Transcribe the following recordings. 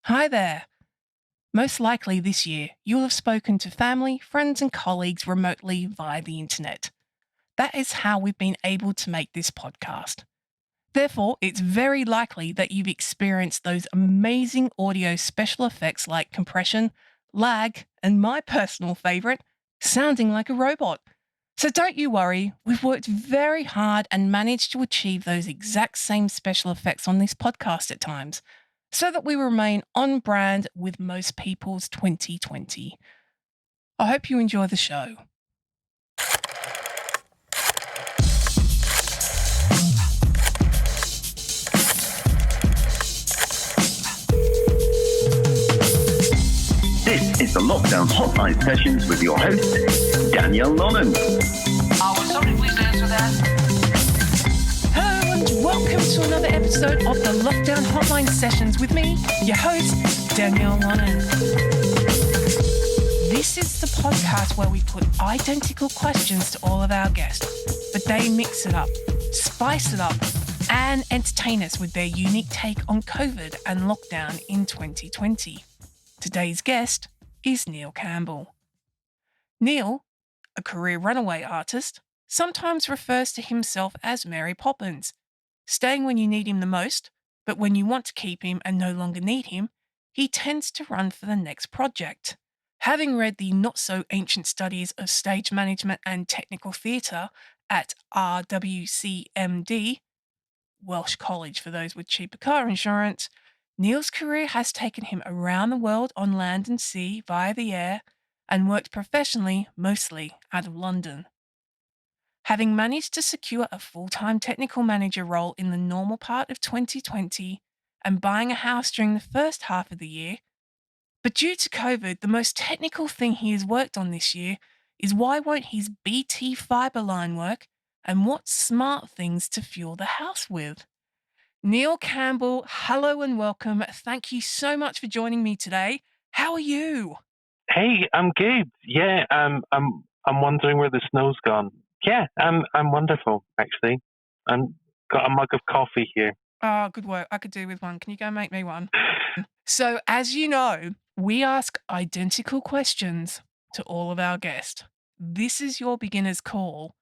Hi there. Most likely this year, you'll have spoken to family, friends, and colleagues remotely via the internet. That is how we've been able to make this podcast. Therefore, it's very likely that you've experienced those amazing audio special effects like compression, lag, and my personal favourite, sounding like a robot. So don't you worry, we've worked very hard and managed to achieve those exact same special effects on this podcast at times, so that we remain on brand with most people's 2020. I hope you enjoy the show. This is the Lockdown Hotline Sessions with your host, Danielle Lonnon. Sorry, please answer that. Hello and welcome to another episode of the Lockdown Hotline Sessions with me, your host, Danielle Lonnon. This is the podcast where we put identical questions to all of our guests, but they mix it up, spice it up, and entertain us with their unique take on COVID and lockdown in 2020. Today's guest is Neil Campbell. Neil, a career runaway artist, sometimes refers to himself as Mary Poppins, staying when you need him the most, but when you want to keep him and no longer need him, he tends to run for the next project. Having read the not-so-ancient studies of stage management and technical theatre at RWCMD, Welsh College for those with cheaper car insurance, Neil's career has taken him around the world on land and sea via the air and worked professionally mostly out of London. Having managed to secure a full-time technical manager role in the normal part of 2020 and buying a house during the first half of the year, but due to COVID, the most technical thing he has worked on this year is why won't his BT fibre line work and what smart things to fuel the house with. Neil Campbell, hello and welcome. Thank you so much for joining me today. How are you? Hey, I'm good. Yeah, I'm wondering where the snow's gone. Yeah, I'm wonderful actually. I've got a mug of coffee here. Oh, good work. I could do with one. Can you go make me one? So, as you know, we ask identical questions to all of our guests. This is your beginner's call.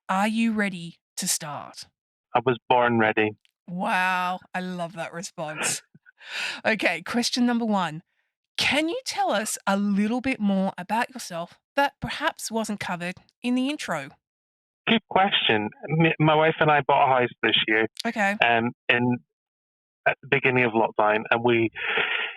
Are you ready to start? I was born ready. Wow, I love that response. Okay, question number one. Can you tell us a little bit more about yourself that perhaps wasn't covered in the intro? Good question. My wife and I bought a house this year. Okay. At the beginning of lockdown, and we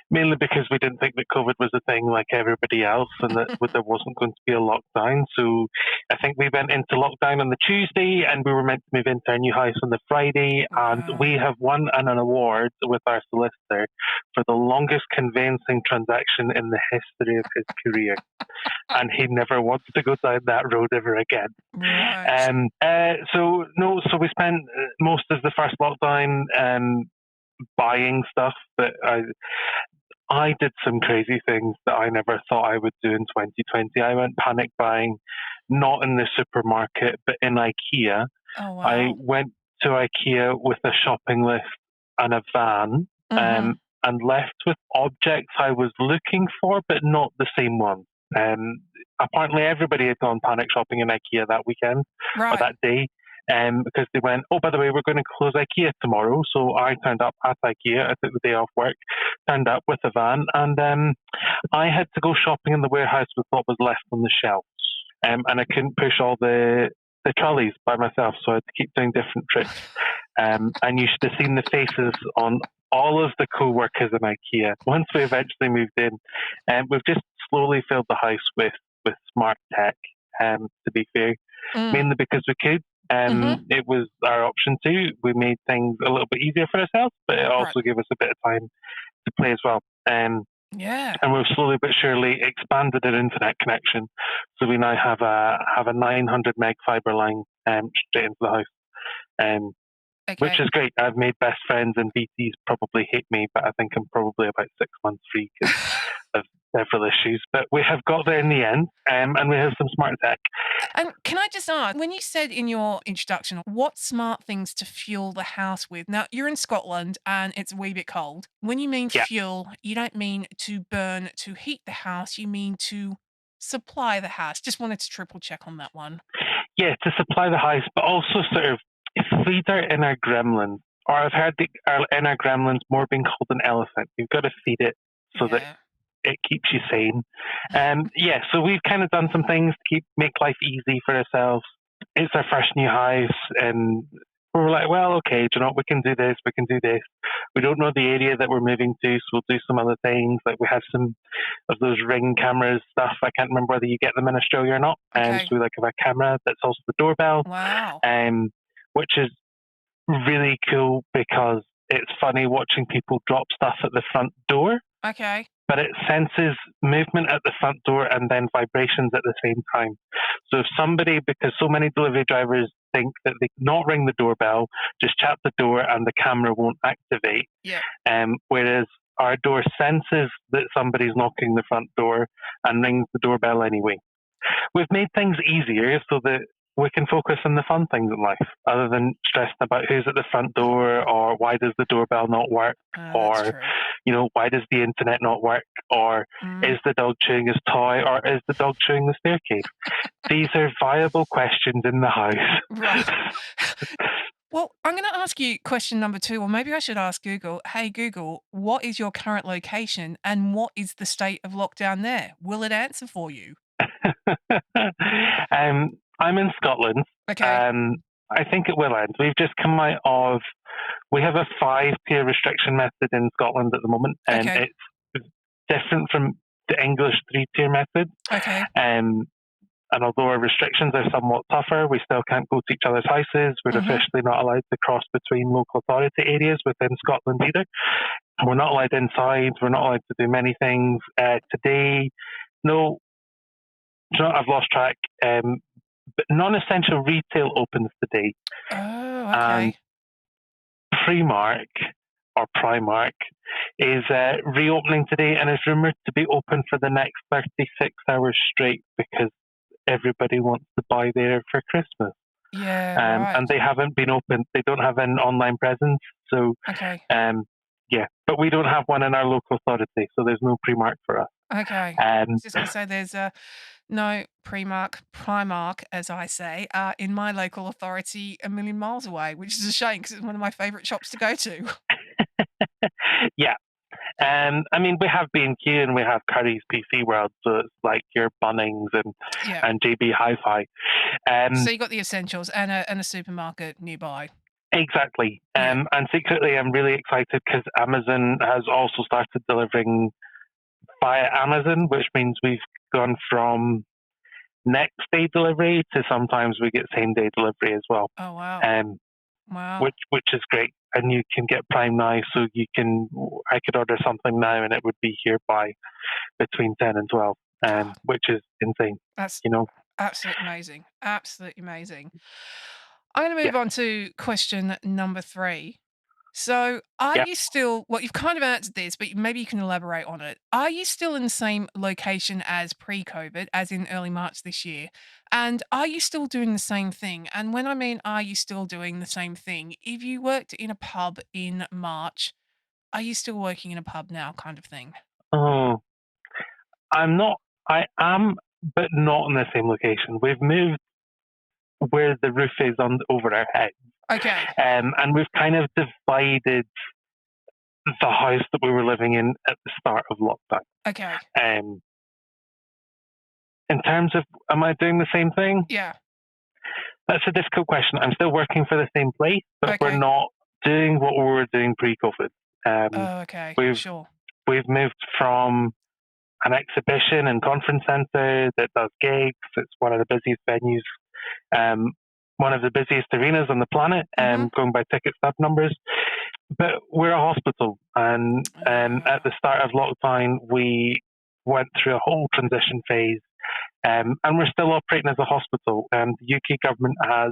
mainly because we didn't think that COVID was a thing like everybody else, and that there wasn't going to be a lockdown. So I think we went into lockdown on the Tuesday, and we were meant to move into our new house on the Friday. Wow. And we have won an award with our solicitor for the longest conveyancing transaction in the history of his career. And he never wants to go down that road ever again. Right. So we spent most of the first lockdown buying stuff, but I did some crazy things that I never thought I would do in 2020. I went panic buying, not in the supermarket, but in IKEA. Oh, wow. I went to IKEA with a shopping list and a van, and left with objects I was looking for, but not the same one. Apparently everybody had gone panic shopping in IKEA that weekend, or that day. Because they went, oh, by the way, we're going to close IKEA tomorrow. So I turned up at IKEA. I took the day off work, turned up with a van, and I had to go shopping in the warehouse with what was left on the shelves. And I couldn't push all the trolleys by myself, so I had to keep doing different trips. And you should have seen the faces on all of the co-workers in IKEA. Once we eventually moved in, we've just slowly filled the house with smart tech, to be fair, mainly because we could. It was our option too. We made things a little bit easier for ourselves, but it also gave us a bit of time to play as well. And we've slowly but surely expanded our internet connection, so we now have a 900 meg fibre line straight into the house, which is great. I've made best friends, and BT's probably hate me, but I think I'm probably about 6 months free because of several issues, but we have got there in the end, and we have some smart tech. And can I just ask, when you said in your introduction, what smart things to fuel the house with? Now, you're in Scotland and it's a wee bit cold. When you mean Yeah. fuel, you don't mean to burn to heat the house, you mean to supply the house. Just wanted to triple check on that one. Yeah, to supply the house, but also sort of feed our inner gremlin. Or I've heard our inner gremlin's more being called an elephant. You've got to feed it so that it keeps you sane. So we've kind of done some things to make life easy for ourselves. It's our first new house, and we're like, well, okay, do you know what? We can do this. We can do this. We don't know the area that we're moving to, so we'll do some other things. Like we have some of those Ring cameras stuff. I can't remember whether you get them in Australia or not. Okay. So we have a camera that's also the doorbell. Wow. Which is really cool because it's funny watching people drop stuff at the front door. Okay. But it senses movement at the front door and then vibrations at the same time. So if somebody, because so many delivery drivers think that they can not ring the doorbell, just tap the door and the camera won't activate. Yeah. Whereas our door senses that somebody's knocking the front door and rings the doorbell anyway. We've made things easier so that we can focus on the fun things in life, other than stressing about who's at the front door, or why does the doorbell not work, or why does the internet not work, or is the dog chewing his toy, or is the dog chewing the staircase? These are viable questions in the house. Right. Well, I'm going to ask you question number 2, or maybe I should ask Google. Hey, Google, what is your current location and what is the state of lockdown there? Will it answer for you? I'm in Scotland. Okay. I think it will end. We've just come out of, we have a 5-tier restriction method in Scotland at the moment, and it's different from the English 3-tier method. Okay. And although our restrictions are somewhat tougher, we still can't go to each other's houses. We're officially not allowed to cross between local authority areas within Scotland either. We're not allowed inside. We're not allowed to do many things. Today, no, I've lost track. But non-essential retail opens today. Oh, okay. And Primark is reopening today and is rumoured to be open for the next 36 hours straight because everybody wants to buy there for Christmas. Yeah, right. And they haven't been open. They don't have an online presence. So, but we don't have one in our local authority, so there's no Primark for us. Okay. I was just going to say there's no Primark, as I say, in my local authority a million miles away, which is a shame because it's one of my favourite shops to go to. Yeah. I mean, we have B&Q and we have Curry's PC World, so it's like your Bunnings and JB Hi-Fi. So you got the essentials and a supermarket nearby. Exactly. And secretly, I'm really excited because Amazon has also started delivering via Amazon, which means we've gone from next day delivery to sometimes we get same day delivery as well. Oh wow! Wow. Which is great, and you can get Prime now, so I could order something now and it would be here by between 10 and 12, which is insane. That's absolutely amazing. Absolutely amazing. I'm going to move on to question number 3. So are you still, well, you've kind of answered this, but maybe you can elaborate on it. Are you still in the same location as pre-COVID, as in early March this year? And are you still doing the same thing? And when I mean, are you still doing the same thing? If you worked in a pub in March, are you still working in a pub now, kind of thing? Oh, I'm not. I am, but not in the same location. We've moved where the roof is over our heads. Okay. And we've kind of divided the house that we were living in at the start of lockdown. Okay. In terms of, am I doing the same thing? Yeah. That's a difficult question. I'm still working for the same place, but we're not doing what we were doing pre-COVID. Okay. Sure. We've moved from an exhibition and conference centre that does gigs. It's one of the busiest venues, one of the busiest arenas on the planet, going by ticket stub numbers. But we're a hospital, and at the start of lockdown, we went through a whole transition phase, and we're still operating as a hospital. And the UK government has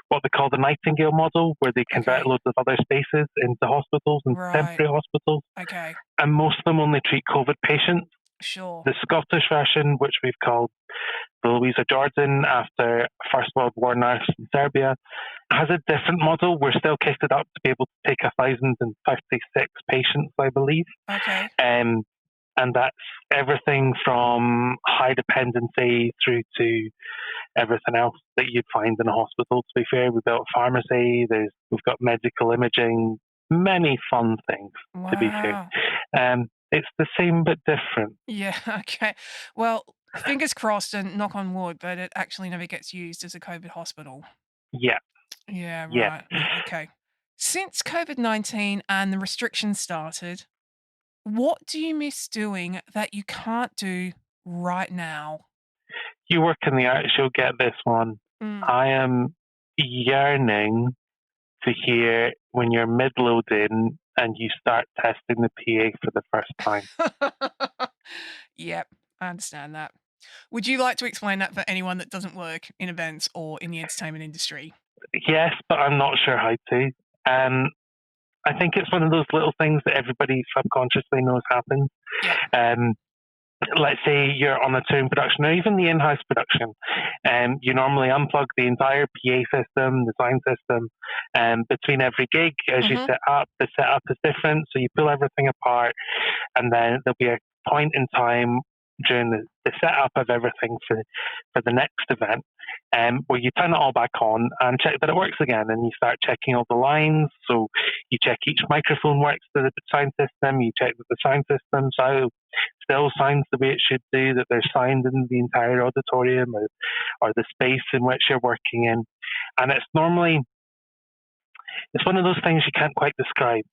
what they call the Nightingale model, where they convert loads of other spaces into hospitals and temporary hospitals. Okay. And most of them only treat COVID patients. Sure. The Scottish version, which we've called the Louisa Jordan after First World War nurse in Serbia, has a different model. We're still kitted up to be able to take 1,056 patients, I believe. Okay. And that's everything from high dependency through to everything else that you'd find in a hospital. To be fair, we've built a pharmacy, we've got medical imaging, many fun things, to be fair. Wow. It's the same but different. Yeah, okay. Well, fingers crossed and knock on wood, but it actually never gets used as a COVID hospital. Yeah, Yeah, yeah. right. Okay. Since COVID-19 and the restrictions started, what do you miss doing that you can't do right now? You work in the arts, you'll get this one. Mm. I am yearning to hear when you're mid-loading and you start testing the PA for the first time. Yep, I understand that. Would you like to explain that for anyone that doesn't work in events or in the entertainment industry? Yes, but I'm not sure how to. I think it's one of those little things that everybody subconsciously knows happens. Yep. Let's say you're on a touring production or even the in-house production, you normally unplug the entire PA system, the sound system, between every gig as you Mhm. set up. The setup is different, so you pull everything apart, and then there'll be a point in time during the setup of everything for the next event, where you turn it all back on and check that it works again, and you start checking all the lines. So you check each microphone works to the sound system, you check that the sound system still sounds the way it should do, that there's sound in the entire auditorium or the space in which you're working in. And it's one of those things you can't quite describe.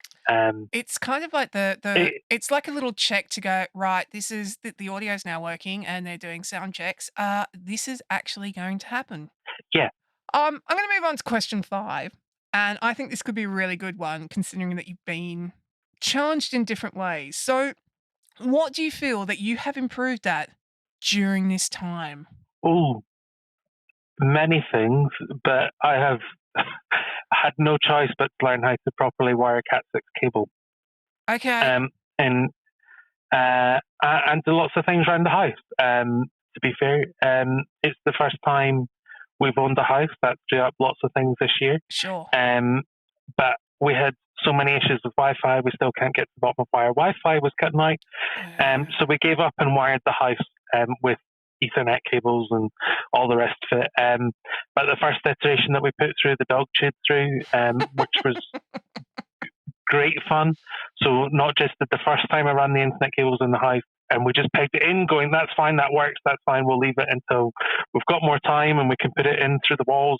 It's kind of like it's like a little check to go, right, this is the audio's now working and they're doing sound checks. This is actually going to happen. Yeah. I'm going to move on to question 5, and I think this could be a really good one considering that you've been challenged in different ways. So, what do you feel that you have improved at during this time? Oh, many things, but I have had no choice but to learn how to properly wire Cat6 cable. Okay. And do lots of things around the house. To be fair, it's the first time we've owned a house. That's drew up lots of things this year. Sure. But we had so many issues with Wi-Fi, we still can't get to the bottom of why our Wi-Fi was cutting out. So we gave up and wired the house with Ethernet cables and all the rest of it. But the first iteration that we put through, the dog chewed through, which was great fun. So not just the first time I ran the internet cables in the house, and we just pegged it in going, that's fine, that works, that's fine, we'll leave it until we've got more time and we can put it in through the walls.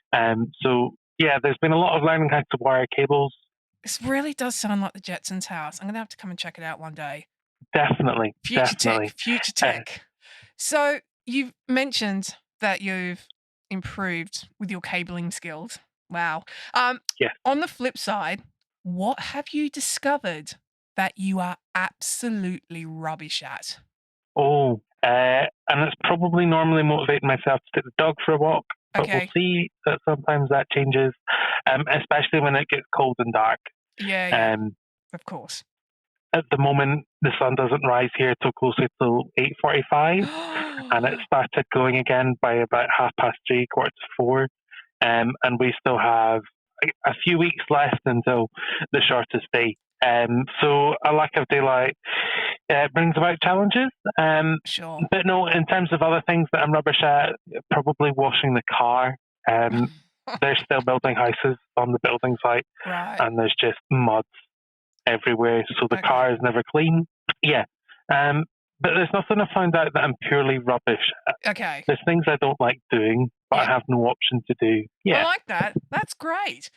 So yeah, there's been a lot of learning how to wire cables. This really does sound like the Jetsons' house. I'm going to have to come and check it out one day. Definitely. Future tech. So you've mentioned that you've improved with your cabling skills. Wow. Yeah. On the flip side, what have you discovered that you are absolutely rubbish at? And it's probably normally motivating myself to take the dog for a walk, but Okay. we'll see that sometimes that changes, especially when it gets cold and dark. Yeah. Of course. At the moment, the sun doesn't rise here till closer to 8:45, and it started going again by about 3:30, 4:45. And we still have a few weeks left until the shortest day. So a lack of daylight brings about challenges. Sure. But no, in terms of other things that I'm rubbish at, probably washing the car. They're still building houses on the building site, Right. and there's just mud everywhere, so the car is never clean. Yeah. But there's nothing I found out that I'm purely rubbish at. Okay. There's things I don't like doing, but I have no option to do. Yeah. I like that. That's great.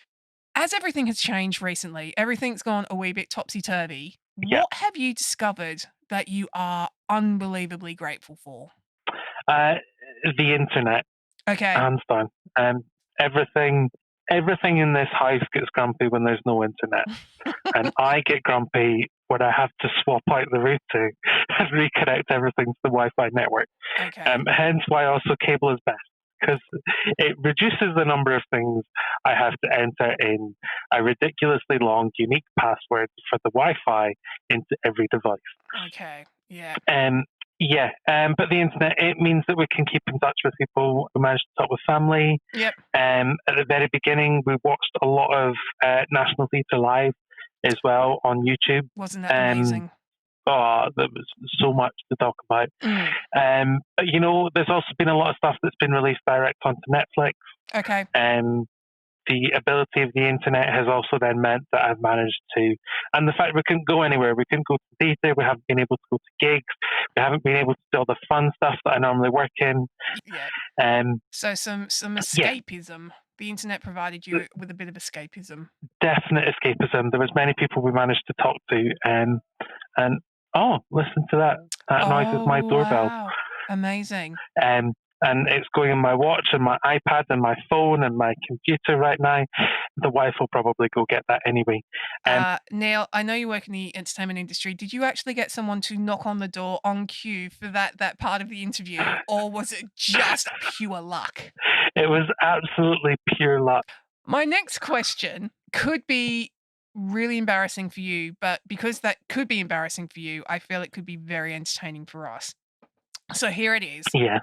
As everything has changed recently, everything's gone a wee bit topsy-turvy. Yeah. What have you discovered that you are unbelievably grateful for? The internet, Okay. hands down. Everything in this house gets grumpy when there's no internet. And I get grumpy when I have to swap out the router and reconnect everything to the Wi-Fi network. Okay. Hence why also cable is best, because it reduces the number of things I have to enter in a ridiculously long, unique password for the Wi-Fi into every device. Okay. Yeah. Yeah, but the internet, it means that we can keep in touch with people. We manage to talk with family. Yep. At the very beginning, we watched a lot of National Theatre Live as well on YouTube. Wasn't that amazing? Oh, there was so much to talk about. But, there's also been a lot of stuff that's been released direct onto Netflix. Okay. The ability of the internet has also then meant that I've managed to, and the fact we couldn't go anywhere, we couldn't go to theatre, we haven't been able to go to gigs, we haven't been able to do all the fun stuff that I normally work in. Yeah. So some escapism. The internet provided you with a bit of escapism. Definite escapism. There was many people we managed to talk to, and listen to that. That noise is my doorbell. Wow. Amazing. And it's going on my watch and my iPad and my phone and my computer right now. The wife will probably go get that anyway. Neil, I know you work in the entertainment industry. Did you actually get someone to knock on the door on cue for that part of the interview, or was it just pure luck? It was absolutely pure luck. My next question could be really embarrassing for you, but because that could be embarrassing for you, I feel it could be very entertaining for us. So here it is. Yeah.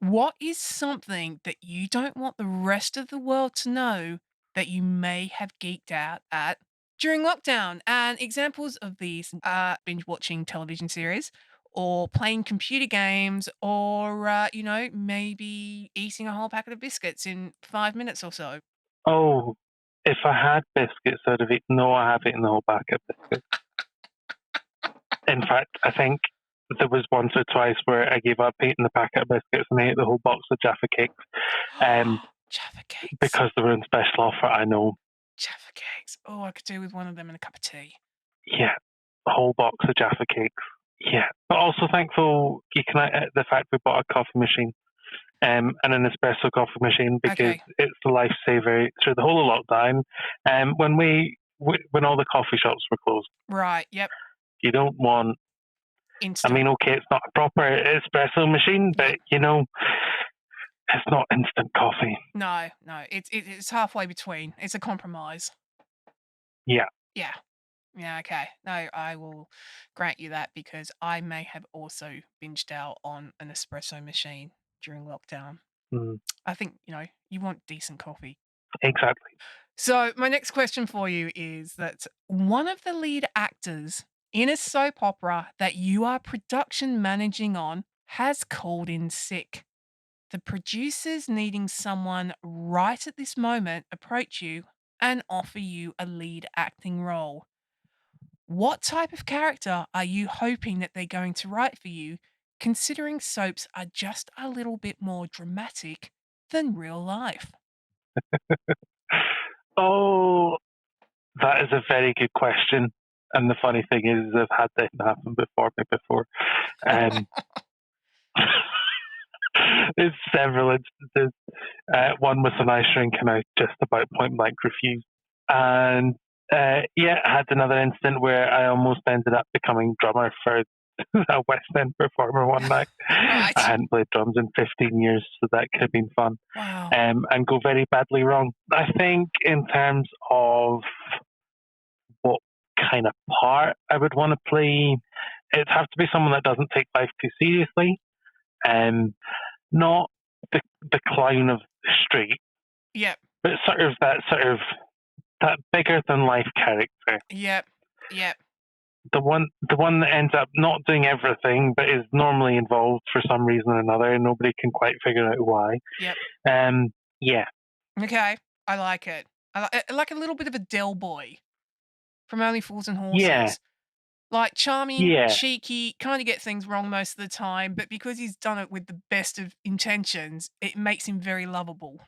What is something that you don't want the rest of the world to know that you may have geeked out at during lockdown? And examples of these are binge watching television series, or playing computer games, or, maybe eating a whole packet of biscuits in 5 minutes or so. Oh, if I had biscuits, I'd have eaten. No, I have eaten the whole packet of biscuits. In fact, I think there was once or twice where I gave up eating the packet of biscuits and I ate the whole box of Jaffa cakes. Jaffa cakes. Because they were in special offer, I know. Jaffa cakes. Oh, I could do with one of them and a cup of tea. Yeah, a whole box of Jaffa cakes. Yeah, but also thankful geeking out at the fact we bought a coffee machine. And an espresso coffee machine, because it's a lifesaver through the whole of lockdown. When all the coffee shops were closed. Right, yep. You don't want instant. I mean, okay, it's not a proper espresso machine, but it's not instant coffee. No, it's halfway between. It's a compromise. Yeah. Yeah, okay. No, I will grant you that, because I may have also binged out on an espresso machine during lockdown. I think, you want decent coffee. Exactly. So my next question for you is that one of the lead actors in a soap opera that you are production managing on has called in sick. The producers, needing someone right at this moment, approach you and offer you a lead acting role. What type of character are you hoping that they're going to write for you, considering soaps are just a little bit more dramatic than real life? Oh, that is a very good question. And the funny thing is, I've had this happen before. There's several instances. One was an ice rink, and I just about point blank refused. And I had another incident where I almost ended up becoming drummer for a West End performer one night. Right. I hadn't played drums in 15 years, so that could have been fun. Wow. And go very badly wrong. I think in terms of what kind of part I would want to play, it'd have to be someone that doesn't take life too seriously. Not the clown of the street. Yep. But that bigger than life character. Yep. The one that ends up not doing everything, but is normally involved for some reason or another, and nobody can quite figure out why. Yep. Yeah. Okay, I like it. I like a little bit of a Del Boy from Only Fools and Horses. Yeah. Like charming, cheeky, kind of get things wrong most of the time, but because he's done it with the best of intentions, it makes him very lovable.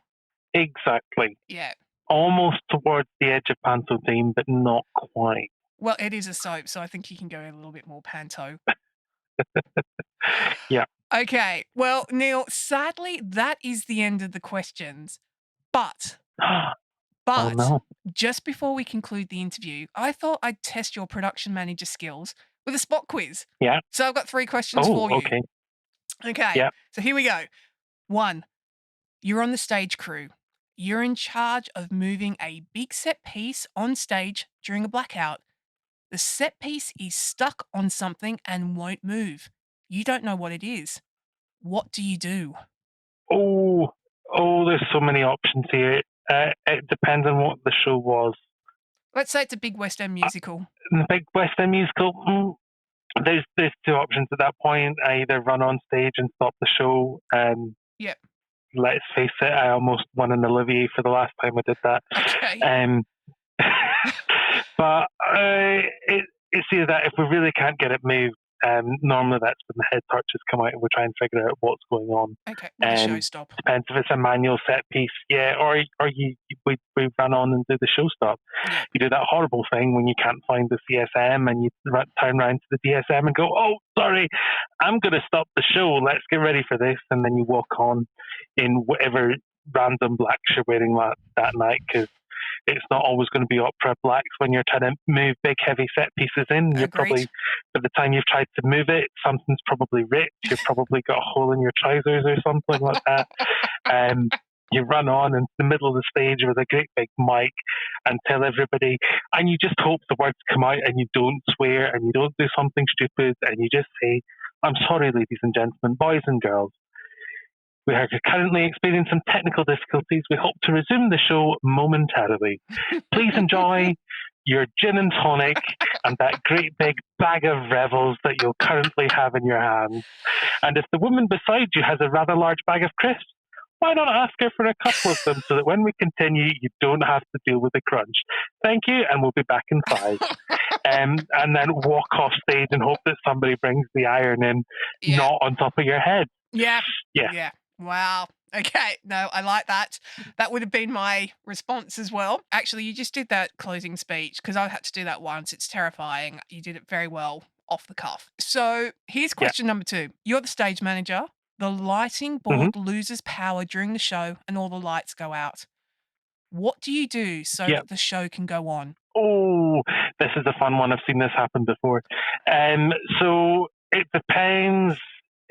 Exactly. Yeah. Almost towards the edge of pantomime, but not quite. Well, it is a soap, so I think he can go a little bit more panto. Yeah. Okay. Well, Neil, sadly, that is the end of the questions. But oh, no. Just before we conclude the interview, I thought I'd test your production manager skills with a spot quiz. Yeah. So I've got 3 questions for you. Okay. Okay. Yeah. So here we go. 1, you're on the stage crew. You're in charge of moving a big set piece on stage during a blackout. The set piece is stuck on something and won't move. You don't know what it is. What do you do? Oh, there's so many options here. It depends on what the show was. Let's say it's a big West End musical. In the big West End musical, there's two options at that point. I either run on stage and stop the show. Yep. Let's face it, I almost won an Olivier for the last time I did that. Okay. But it's either that if we really can't get it moved, normally that's when the head touches come out and we try and figure out what's going on. Okay. Will the show stop? Depends if it's a manual set piece, yeah, or we run on and do the show stop. Yeah. You do that horrible thing when you can't find the CSM and you turn around to the DSM and go, "Oh, sorry, I'm going to stop the show. Let's get ready for this," and then you walk on in whatever random blacks you're wearing that night, because it's not always going to be opera blacks when you're trying to move big, heavy set pieces in. You're probably, by the time you've tried to move it, something's probably ripped. You've probably got a hole in your trousers or something like that. You run on in the middle of the stage with a great big mic and tell everybody, and you just hope the words come out and you don't swear and you don't do something stupid and you just say, "I'm sorry, ladies and gentlemen, boys and girls. We are currently experiencing technical difficulties. We hope to resume the show momentarily. Please enjoy your gin and tonic and that great big bag of Revels that you'll currently have in your hands. And if the woman beside you has a rather large bag of crisps, why not ask her for a couple of them so that when we continue, you don't have to deal with the crunch. Thank you, and we'll be back in 5. And then walk off stage and hope that somebody brings the iron in, not on top of your head. Yeah. Yeah. Yeah. Wow. Okay. No, I like that. That would have been my response as well. Actually, you just did that closing speech because I've had to do that once. It's terrifying. You did it very well off the cuff. So here's question number 2. You're the stage manager. The lighting board loses power during the show and all the lights go out. What do you do so that the show can go on? Oh, this is a fun one. I've seen this happen before. So it depends.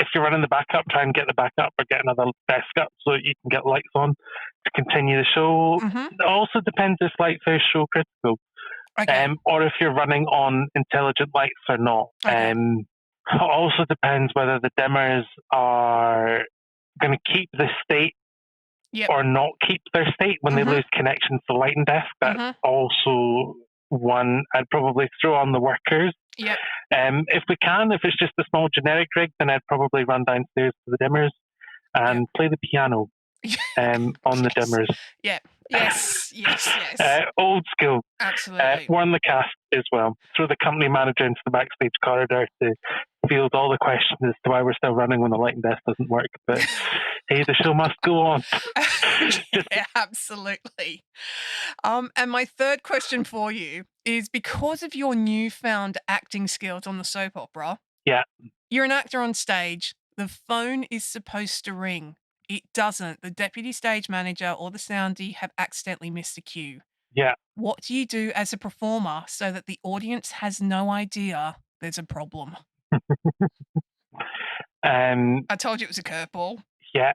If you're running the backup, try and get the backup or get another desk up so that you can get lights on to continue the show. It also depends if lights are show critical. Okay. Or if you're running on intelligent lights or not. Okay. It also depends whether the dimmers are going to keep the state or not keep their state when they lose connection to the lighting desk. That's also one I'd probably throw on the workers. Yep. If we can, if it's just a small generic rig, then I'd probably run downstairs to the dimmers and play the piano on the dimmers. Yeah. Yes. Old school. Absolutely. Warn the cast as well. Throw the company manager into the backstage corridor to field all the questions as to why we're still running when the lighting desk doesn't work. But hey, the show must go on. Yeah, absolutely. And my third question for you is, because of your newfound acting skills on the soap opera, you're an actor on stage. The phone is supposed to ring. It doesn't. The deputy stage manager or the soundie have accidentally missed a cue. Yeah. What do you do as a performer so that the audience has no idea there's a problem? I told you it was a curveball. Yeah.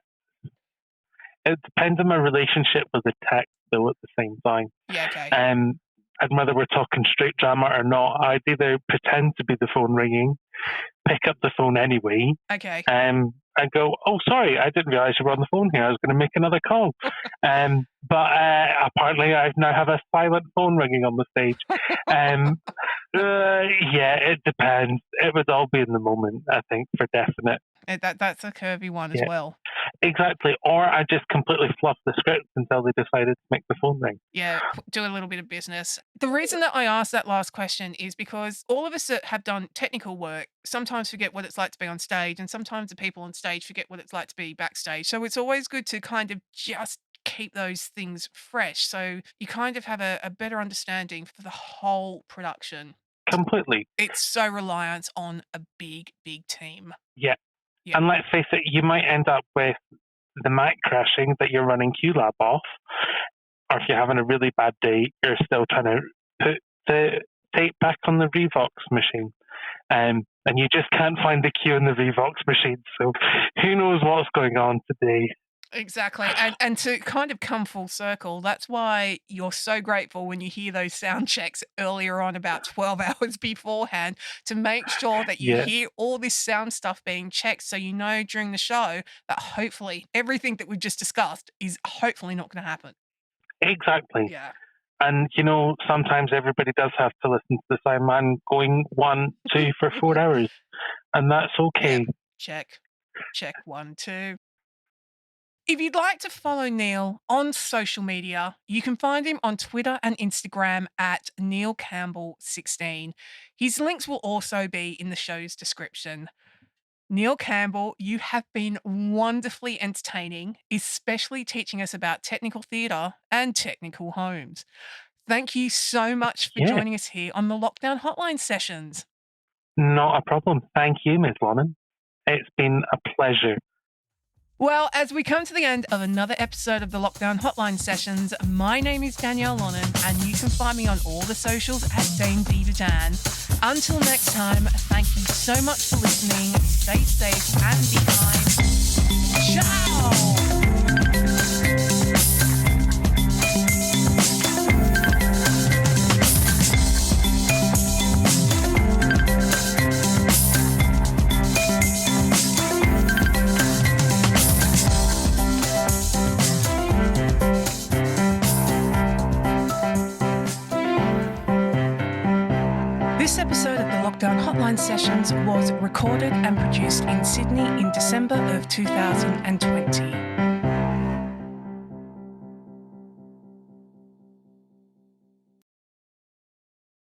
It depends on my relationship with the text, though, at the same time. Yeah, okay. And whether we're talking straight drama or not, I'd either pretend to be the phone ringing, pick up the phone anyway, and go, "Oh, sorry, I didn't realize you were on the phone here. I was going to make another call." But apparently I now have a silent phone ringing on the stage. Yeah, it depends. It would all be in the moment, I think, for definite. That's a curvy one as well. Exactly. Or I just completely fluff the script until they decided to make the phone ring. Yeah, do a little bit of business. The reason that I asked that last question is because all of us that have done technical work sometimes forget what it's like to be on stage, and sometimes the people on stage forget what it's like to be backstage. So it's always good to kind of just keep those things fresh, so you kind of have a better understanding for the whole production. Completely. It's so reliant on a big team. Yeah. And let's face it, you might end up with the mic crashing that you're running QLab off, or if you're having a really bad day, you're still trying to put the tape back on the Revox machine. And you just can't find the cue in the Revox machine. So who knows what's going on today. Exactly, and to kind of come full circle, that's why you're so grateful when you hear those sound checks earlier on about 12 hours beforehand to make sure that you Yeah, hear all this sound stuff being checked so you know during the show that hopefully everything that we've just discussed is hopefully not gonna happen. exactly. Yeah. And sometimes everybody does have to listen to the same man going 1, 2 for 4 hours, and that's Yep. okay. Check. Check 1, 2. If you'd like to follow Neil on social media, you can find him on Twitter and Instagram at Neil Campbell 16. His links will also be in the show's description. Neil Campbell, you have been wonderfully entertaining, especially teaching us about technical theatre and technical homes. Thank you so much for Yeah, joining us here on the Lockdown Hotline Sessions. not a problem. Thank you, Ms. Lonnon. It's been a pleasure. Well, as we come to the end of another episode of the Lockdown Hotline Sessions, my name is Danielle Lonnon, and you can find me on all the socials at DameDivaDan. Until next time, thank you so much for listening. Stay safe and be kind. Ciao! This episode of the Lockdown Hotline Sessions was recorded and produced in Sydney in December of 2020.